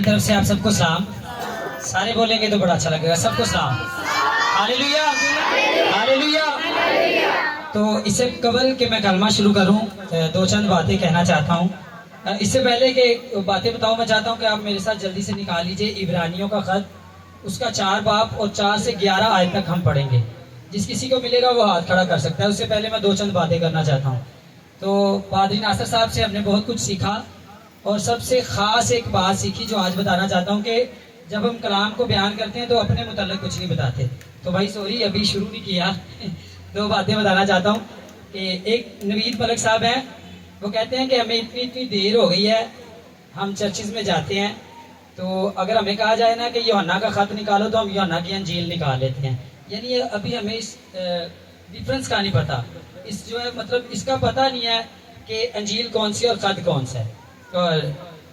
طرف سے آپ سب کو سلام. سارے بولیں گے تو بڑا اچھا لگے گا. سب کو سلام. ہاللیلویا ہاللیلویا. تو اس سے قبل کہ میں کلمہ شروع کروں دو چند باتیں کہنا چاہتا ہوں. اس سے پہلے کہ باتیں بتاؤں میں چاہتا ہوں کہ آپ میرے ساتھ جلدی سے نکال لیجئے عبرانیوں کا خط, اس کا 4 باب اور 4 سے 11 آیت تک ہم پڑھیں گے. جس کسی کو ملے گا وہ ہاتھ کھڑا کر سکتا ہے. اس سے پہلے میں دو چند باتیں کرنا چاہتا ہوں. تو پادری ناصر صاحب سے ہم نے بہت کچھ سیکھا, اور سب سے خاص ایک بات سیکھی جو آج بتانا چاہتا ہوں کہ جب ہم کلام کو بیان کرتے ہیں تو اپنے متعلق کچھ نہیں بتاتے. تو بھائی سوری ابھی شروع نہیں کیا. 2 باتیں بتانا چاہتا ہوں کہ ایک نوید ملک صاحب ہیں, وہ کہتے ہیں کہ ہمیں اتنی دیر ہو گئی ہے, ہم چرچز میں جاتے ہیں تو اگر ہمیں کہا جائے نا کہ یوحنا کا خط نکالو تو ہم یوحنا کی انجیل نکال لیتے ہیں. یعنی ابھی ہمیں اس ڈفرنس کا نہیں پتا, اس جو ہے مطلب اس کا پتہ نہیں ہے کہ انجیل کون سی اور خط کون سا ہے. اور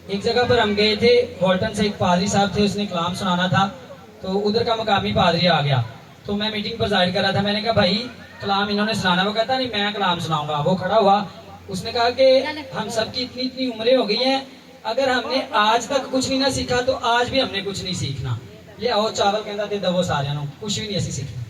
ایک جگہ پر ہم گئے تھے, ہولٹن سے ایک پادری صاحب تھے, اس نے کلام سنانا تھا, تو ادھر کا مقامی پادری آ گیا. تو میں میٹنگ پر ظاہر کر رہا تھا, میں نے کہا بھائی کلام انہوں نے سنانا. وہ کہتا نہیں میں کلام سناؤں گا. وہ کھڑا ہوا, اس نے کہا کہ ہم سب کی اتنی عمریں ہو گئی ہیں, اگر ہم نے آج تک کچھ نہیں نہ سیکھا تو آج بھی ہم نے کچھ نہیں سیکھنا. یہ آؤ چاول کہتا تھے دبو سارے کچھ بھی نہیں ایسی سیکھنا.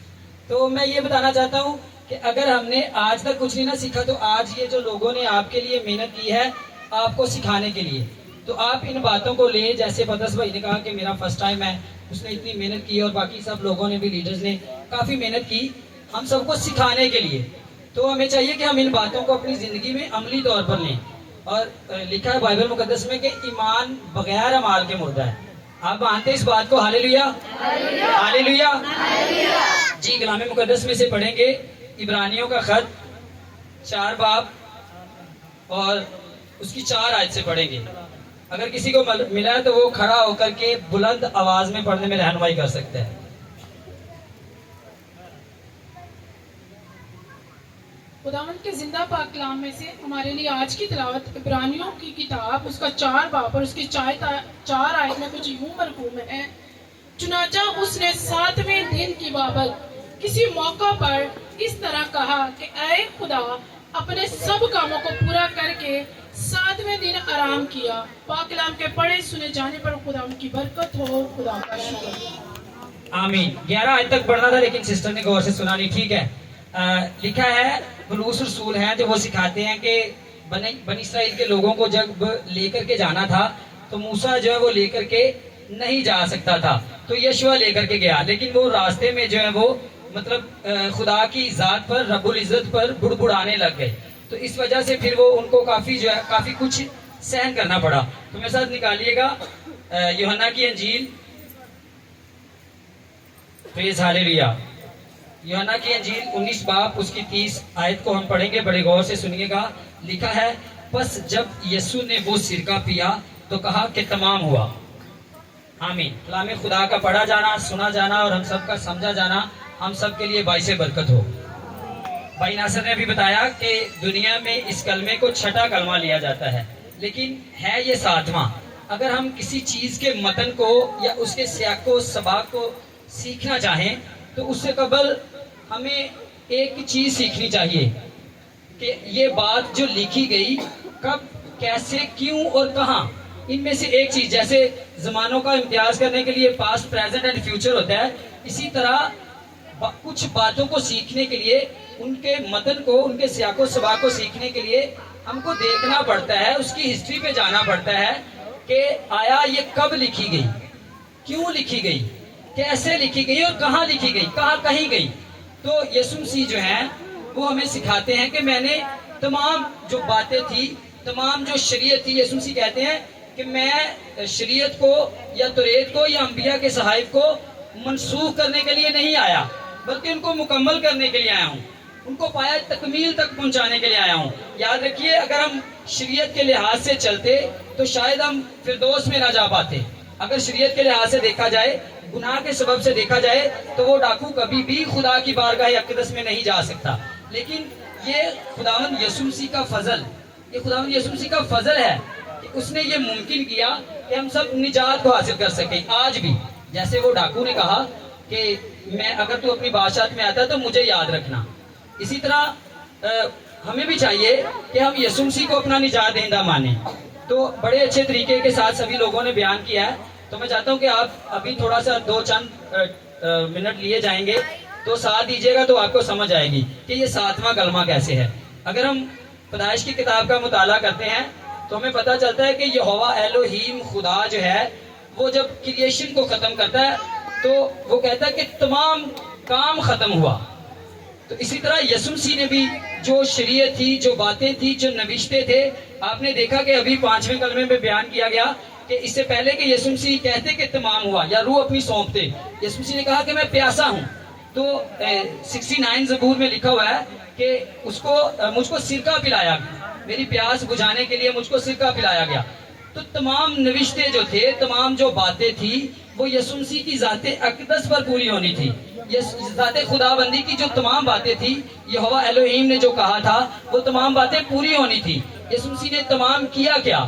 تو میں یہ بتانا چاہتا ہوں کہ اگر ہم نے آج تک کچھ نہیں نہ سیکھا تو آج یہ جو لوگوں نے آپ کے لیے محنت کی ہے آپ کو سکھانے کے لیے, تو آپ ان باتوں کو لیں. جیسے پترس بھائی نے کہا کہ میرا فرسٹ ٹائم ہے, اس نے اتنی محنت کی, اور باقی سب لوگوں نے بھی, لیڈرز نے کافی محنت کی ہم سب کو سکھانے کے لیے. تو ہمیں چاہیے کہ ہم ان باتوں کو اپنی زندگی میں عملی طور پر لیں. اور لکھا ہے بائبل مقدس میں کہ ایمان بغیر اعمال کے مردہ ہے. آپ مانتے ہیں اس بات کو؟ ہاللیلویا ہاللیلویا. جی کلام مقدس میں سے پڑھیں گے عبرانیوں کا خط 4 باب اور اس کی 4 آیت سے پڑھیں گے. اگر کسی کو ملا ہے تو وہ کھڑا ہو کر کے بلند آواز میں پڑھنے میں رہنمائی کر سکتا ہے. خداوند کے زندہ پاک کلام میں سے ہمارے لیے آج کی تلاوت عبرانیوں کی کتاب اس کا 4 باب اور اس کی 4 آیت میں کچھ یوں مرقوم ہے. چنانچہ اس نے 7ویں دن کی بابت کسی موقع پر اس طرح کہا کہ اے خدا اپنے سب کاموں کو پورا کر کے 7ویں دن آرام کیا. پاک کلام کے پڑھے سنے جانے پر خدا ان کی برکت ہو. خدا کا شکر. آمین. 11 آیت تک پڑھنا تھا لیکن سسٹر نے غور سے سنا نہیں. ٹھیک ہے. لکھا ہے بلوس رسول ہیں جو وہ سکھاتے ہیں کہ بنی اسرائیل کے لوگوں کو جب لے کر کے جانا تھا تو موسیٰ جو ہے وہ لے کر کے نہیں جا سکتا تھا, تو یشوع لے کر کے گیا. لیکن وہ راستے میں جو ہے وہ مطلب خدا کی ذات پر, رب العزت پر بڑبڑانے لگ گئے. تو اس وجہ سے پھر وہ ان کو کافی کچھ سہن کرنا پڑا. تو میرے ساتھ نکالیے گا یوحنا کی انجیل. پریز ہاللیلویا. یوحنا کی انجیل 19 باب اس کی 30 آیت کو ہم پڑھیں گے, بڑے غور سے سنیے گا. لکھا ہے پس جب یسوع نے وہ سرکہ پیا تو کہا کہ تمام ہوا. آمین. کلام خدا کا پڑھا جانا, سنا جانا اور ہم سب کا سمجھا جانا ہم سب کے لیے باعث برکت ہو. بھائی ناصر نے بھی بتایا کہ دنیا میں اس کلمے کو 6واں کلمہ لیا جاتا ہے لیکن ہے یہ 7واں. اگر ہم کسی چیز کے متن کو یا اس کے سیاق و سباق کو سیکھنا چاہیں تو اس سے قبل ہمیں ایک چیز سیکھنی چاہیے کہ یہ بات جو لکھی گئی کب, کیسے, کیوں اور کہاں. ان میں سے ایک چیز, جیسے زمانوں کا امتیاز کرنے کے لیے پاسٹ, پریزنٹ اینڈ فیوچر ہوتا ہے, اسی طرح کچھ باتوں کو سیکھنے کے لیے ان کے متن کو, ان کے سیاق و سباق کو سیکھنے کے لیے ہم کو دیکھنا پڑتا ہے, اس کی ہسٹری پہ جانا پڑتا ہے کہ آیا یہ کب لکھی گئی, کیوں لکھی گئی, کیسے لکھی گئی اور کہاں لکھی گئی, کہاں کہیں گئی. تو یسوع مسیح جو ہیں وہ ہمیں سکھاتے ہیں کہ میں نے تمام جو باتیں تھی, تمام جو شریعت تھی, یسوع مسیح کہتے ہیں کہ میں شریعت کو یا توریت کو یا انبیاء کے صحائف کو منسوخ کرنے کے لیے نہیں آیا بلکہ ان کو مکمل کرنے کے لیے آیا ہوں, ان کو پایا تکمیل تک پہنچانے کے لیے آیا ہوں. یاد رکھیے اگر ہم شریعت کے لحاظ سے چلتے تو شاید ہم فردوس میں نہ جا پاتے. اگر شریعت کے لحاظ سے دیکھا جائے, گناہ کے سبب سے دیکھا جائے تو وہ ڈاکو کبھی بھی خدا کی بارگاہ اقدس میں نہیں جا سکتا. لیکن یہ خداوند یسوع مسیح کا فضل, یہ خداوند یسوع مسیح کا فضل ہے کہ اس نے یہ ممکن کیا کہ ہم سب نجات کو حاصل کر سکیں. آج بھی جیسے وہ ڈاکو نے کہا کہ میں اگر تو اپنی بادشاہت میں آتا تو مجھے یاد رکھنا, اسی طرح ہمیں بھی چاہیے کہ ہم یسوع مسیح کو اپنا نجات دہندہ مانیں. تو بڑے اچھے طریقے کے ساتھ سبھی لوگوں نے بیان کیا ہے. تو میں چاہتا ہوں کہ آپ ابھی تھوڑا سا 2 منٹ لیے جائیں گے تو ساتھ دیجیے گا تو آپ کو سمجھ آئے گی کہ یہ 7واں کلمہ کیسے ہے. اگر ہم پیدائش کی کتاب کا مطالعہ کرتے ہیں تو ہمیں پتہ چلتا ہے کہ یہوہ ایلوہیم خدا جو ہے وہ جب کریشن کو ختم کرتا ہے تو وہ کہتا ہے کہ تمام کام ختم ہوا. تو اسی طرح یسوع مسیح نے بھی جو شریعت تھی، جو باتیں تھی، جو نوشتے تھے، آپ نے دیکھا کہ ابھی 5ویں کلمے میں بیان کیا گیا کہ اس سے پہلے کہ یسوع مسیح کہتے کہ تمام ہوا یا روح اپنی سونپتے، یسوع مسیح نے کہا کہ میں پیاسا ہوں. تو 69 زبور میں لکھا ہوا ہے کہ مجھ کو سرکہ پلایا گیا، میری پیاس بجھانے کے لیے مجھ کو سرکہ پلایا گیا. تو تمام نوشتے جو تھے، تمام جو باتیں تھی، وہ یسوع مسیح کی ذات اقدس پر پوری ہونی تھی. ذات خدا بندی کی جو تمام باتیں تھی، یہوہ ایلوہیم نے جو کہا تھا وہ تمام باتیں پوری ہونی تھی. یسوع مسیح نے تمام کیا کیا؟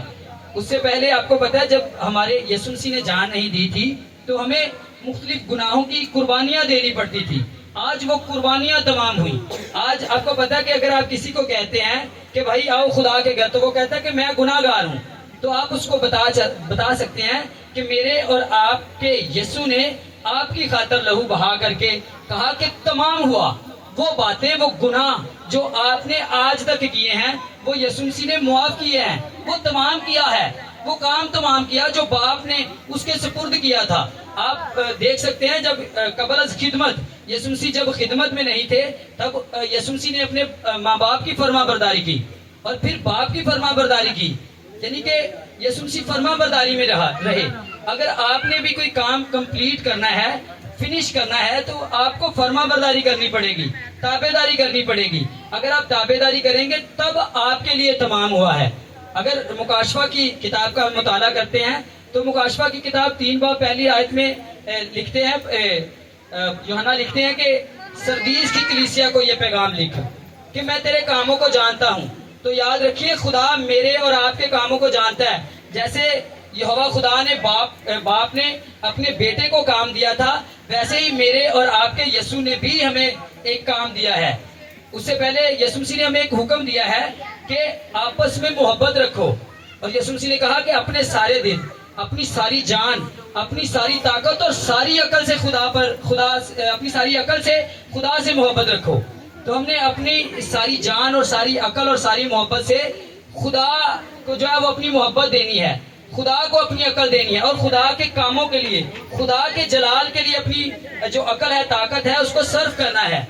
اس سے پہلے آپ کو پتا ہے جب ہمارے یسوع مسیح نے جان نہیں دی تھی تو ہمیں مختلف گناہوں کی قربانیاں دینی پڑتی تھی. آج وہ قربانیاں تمام ہوئی. آج آپ کو پتا ہے کہ اگر آپ کسی کو کہتے ہیں کہ بھائی آؤ خدا کے گھر، تو وہ کہتا ہے کہ میں گناہ گار ہوں. تو آپ اس کو بتا سکتے ہیں کہ میرے اور آپ کے یسوع نے آپ کی خاطر لہو بہا کر کے کہا کہ تمام ہوا. وہ باتیں، وہ گناہ جو آپ نے آج تک کیے ہیں وہ یسوع مسیح نے معاف کیے ہیں، وہ تمام کیا ہے. وہ کام تمام کیا جو باپ نے اس کے سپرد کیا تھا. آپ دیکھ سکتے ہیں جب قبل از خدمت یسوع مسیح جب خدمت میں نہیں تھے تب یسوع مسیح نے اپنے ماں باپ کی فرما برداری کی اور پھر باپ کی فرما برداری کی. یعنی کہ یسوع مسیح فرما برداری میں رہے. اگر آپ نے بھی کوئی کام کمپلیٹ کرنا ہے، فنش کرنا ہے، تو آپ کو فرما برداری کرنی پڑے گی، تابع داری کرنی پڑے گی. اگر آپ تابع داری کریں گے تب آپ کے لیے تمام ہوا ہے. اگر مکاشفہ کی کتاب کا مطالعہ کرتے ہیں تو مکاشفہ کی کتاب 3 باب پہلی آیت میں لکھتے ہیں، یوحنا لکھتے ہیں کہ سردیس کی کلیسیا کو یہ پیغام لکھ کہ میں تیرے کاموں کو جانتا ہوں. تو یاد رکھیے خدا میرے اور آپ کے کاموں کو جانتا ہے. جیسے یہوہ خدا نے باپ نے اپنے بیٹے کو کام دیا تھا، ویسے ہی میرے اور آپ کے یسوع نے بھی ہمیں ایک کام دیا ہے. اس سے پہلے یسوع مسیح نے ہمیں ایک حکم دیا ہے کہ آپس میں محبت رکھو. اور یسوع مسیح نے کہا کہ اپنے سارے دل، اپنی ساری جان، اپنی ساری طاقت اور ساری عقل سے اپنی ساری عقل سے خدا سے محبت رکھو. تو ہم نے اپنی ساری جان اور ساری عقل اور ساری محبت سے خدا کو جو ہے وہ اپنی محبت دینی ہے، خدا کو اپنی عقل دینی ہے، اور خدا کے کاموں کے لیے، خدا کے جلال کے لیے اپنی جو عقل ہے، طاقت ہے، اس کو صرف کرنا ہے.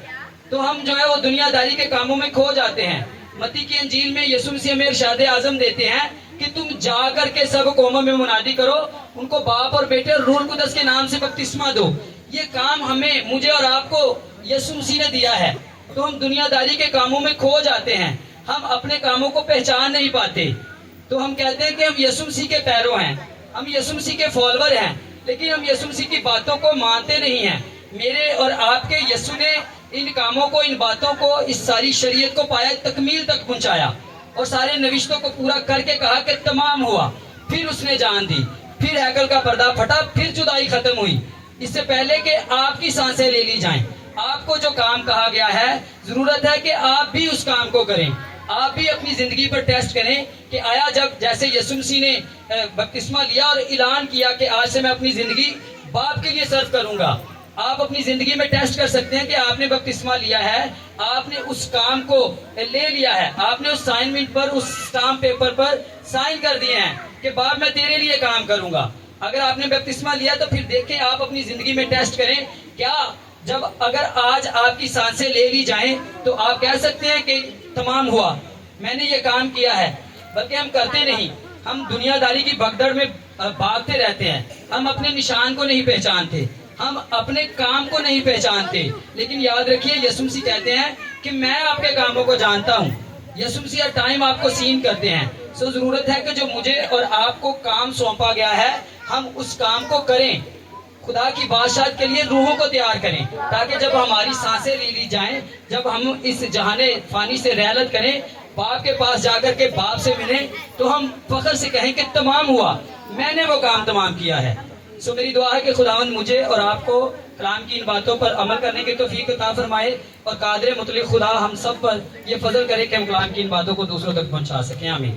تو ہم جو ہے وہ دنیا داری کے کاموں میں کھو جاتے ہیں. متی کی انجیل میں یسوع مسیح ہمیں ارشاد اعظم دیتے ہیں کہ تم جا کر کے سب قوموں میں منادی کرو، ان کو باپ اور بیٹے اور روح القدس کے نام سے بپتسمہ دو. یہ کام ہمیں، مجھے اور آپ کو یسوع مسیح نے دیا ہے. تو ہم دنیا داری کے کاموں میں کھو جاتے ہیں، ہم اپنے کاموں کو پہچان نہیں پاتے. تو ہم کہتے ہیں کہ ہم یسوع مسیح کے پیرو ہیں، ہم یسوع مسیح کے فالوور ہیں، لیکن ہم یسوع مسیح کی باتوں کو مانتے نہیں ہیں. میرے اور آپ کے یسوع نے ان کاموں کو، ان باتوں کو، اس ساری شریعت کو پایا تکمیل تک پہنچایا اور سارے نوشتوں کو پورا کر کے کہا کہ تمام ہوا. پھر اس نے جان دی، پھر ہیکل کا پردہ پھٹا، پھر جدائی ختم ہوئی. اس سے پہلے کہ آپ کی سانسیں لے لی جائیں، آپ کو جو کام کہا گیا ہے، ضرورت ہے کہ آپ بھی اس کام کو کریں. آپ بھی اپنی زندگی پر ٹیسٹ کریں کہ آیا جب جیسے یسوع مسیح نے بپتسمہ لیا اور اعلان کیا کہ آج سے میں اپنی زندگی باپ کے لیے صرف کروں گا. آپ اپنی زندگی میں ٹیسٹ کر سکتے ہیں کہ آپ نے بپتسمہ لیا ہے، آپ نے اس کام کو لے لیا ہے، آپ نے اس سائنمنٹ پر، اس اسٹامپ پیپر پر سائن کر دیے ہیں کہ باپ میں تیرے لیے کام کروں گا. اگر آپ نے بپتسمہ لیا تو پھر دیکھیں، آپ اپنی زندگی میں ٹیسٹ کریں کیا اگر آج آپ کی سانسیں لے لی جائیں تو آپ کہہ سکتے ہیں کہ تمام ہوا، میں نے یہ کام کیا ہے. بلکہ ہم کرتے نہیں، ہم دنیا داری کی بھگدڑ میں بھاگتے رہتے ہیں. ہم اپنے نشان کو نہیں پہچانتے، ہم اپنے کام کو نہیں پہچانتے. لیکن یاد رکھیے یسوع مسیح کہتے ہیں کہ میں آپ کے کاموں کو جانتا ہوں. یسوع مسیح ہر ٹائم آپ کو سین کرتے ہیں. سو ضرورت ہے کہ جو مجھے اور آپ کو کام سونپا گیا ہے ہم اس کام کو کریں. خدا کی بادشاہت کے لیے روحوں کو تیار کریں تاکہ جب ہماری سانسیں لے لی جائیں، جب ہم اس جہان فانی سے رحلت کریں، باپ کے پاس جا کر کے باپ سے ملیں، تو ہم فخر سے کہیں کہ تمام ہوا، میں نے وہ کام تمام کیا ہے. سو میری دعا ہے کہ خداوند مجھے اور آپ کو کلام کی ان باتوں پر عمل کرنے کی توفیق عطا فرمائے اور قادر مطلق خدا ہم سب پر یہ فضل کرے کہ ہم کلام کی ان باتوں کو دوسروں تک پہنچا سکیں. آمین.